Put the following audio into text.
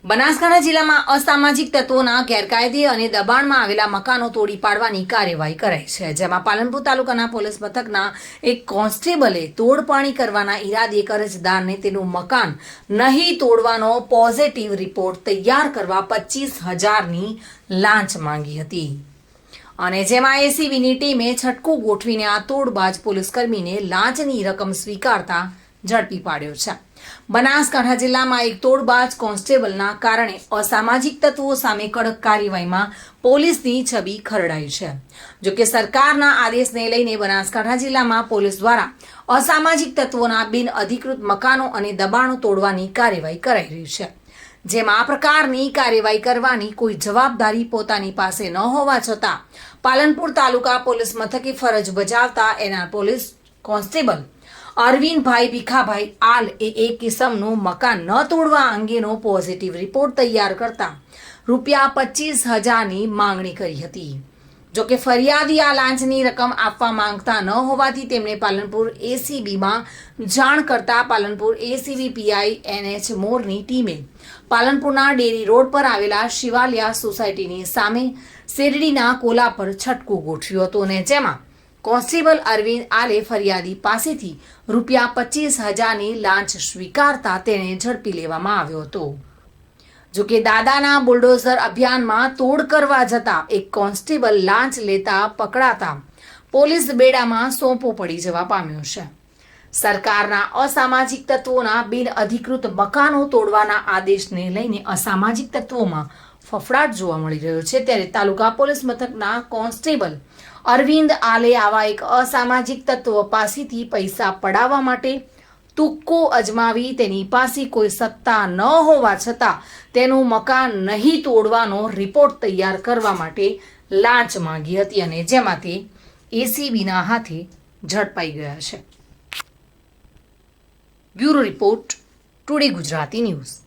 બનાસકાંઠા જિલ્લામાં અસામાજિક તત્વોના ગેરકાયદે અને દબાણમાં આવેલા મકાનો તોડી પાડવાની કાર્યવાહી કરાઈ છે, જેમાં પાલનપુર તાલુકાના પોલીસ મથકના એક કોન્સ્ટેબલે તોડપાણી કરવાના ઈરાદે અરજદારને તેનું મકાન નહીં તોડવાનો પોઝિટિવ રિપોર્ટ તૈયાર કરવા 25,000ની લાંચ માંગી હતી અને જેમાં એસીબીની ટીમે છટકું ગોઠવીને આ તોડબાજ પોલીસકર્મીને લાંચની રકમ સ્વીકારતા ઝડપી પાડ્યો છે। બનાસકાંઠા જિલ્લામાં એક તોડબાજ કોન્સ્ટેબલના કારણે અસામાજિક તત્વો સામે કડક કાર્યવાહીમાં પોલીસની છબી ખરડાઈ છે। જોકે સરકારના આદેશને લઈને બનાસકાંઠા જિલ્લામાં પોલીસ દ્વારા અસામાજિક તત્વોના બિનઅધિકૃત મકાનો અને દબાણો તોડવાની કાર્યવાહી કરાઈ રહી છે, જેમાં આ પ્રકારની કાર્યવાહી કરવાની કોઈ જવાબદારી પોતાની પાસે ન હોવા છતાં પાલનપુર તાલુકા પોલીસ મથકે ફરજ બજાવતા એના પોલીસ કોન્સ્ટેબલ અરવિંદભાઈ ભીખાભાઈ આલ એક કિસમનું મકાન ન તોડવા અંગેનો પોઝિટિવ રિપોર્ટ તૈયાર કરતા ₹25,000ની માંગણી કરી હતી। જોકે ફરિયાદી આ લાંચની રકમ આપવા માંગતા ન હોવાથી તેમણે પાલનપુર એસીબીમાં જાણ કરતા પાલનપુર એસીબી પીઆઈ NH મોરની ટીમે પાલનપુરના ડેરી રોડ પર આવેલા શિવાલિયા સોસાયટીની સામે શેરડીના કોલા પર છટકું ગોઠવ્યું હતું અને જેમાં કોન્સ્ટેબલ અરવિંદ આલે ફરિયાદી પાસેથી ₹25,000ની લાંચ સ્વીકારતા તેને ઝડપી લેવામાં આવ્યો હતો। જોકે દાદાના બુલડોઝર અભિયાનમાં તોડ કરવા જતા એક કોન્સ્ટેબલ લાંચ લેતા પકડાતા પોલીસ બેડામાં સોંપો પડી જવા પામ્યો છે। સરકારના અસામાજિક તત્વોના બિનઅધિકૃત મકાનો તોડવાના આદેશને લઈને અસામાજિક તત્વોમાં ફફડાટ જોવા મળી રહ્યો છે, ત્યારે તાલુકા પોલીસ મથકના કોન્સ્ટેબલ અરવિંદ આલે આવા એક અસામાજિક તત્વ પાસેથી પૈસા પડાવવા માટે તુક્કો અજમાવી તેની પાસે કોઈ સત્તા ન હોવા છતાં તેનું મકાન નહીં તોડવાનો રિપોર્ટ તૈયાર કરવા માટે લાંચ માંગી હતી અને જેમાં તે એસીબીના હાથે ઝડપાઈ ગયા છે। Bureau report, today Gujarati news.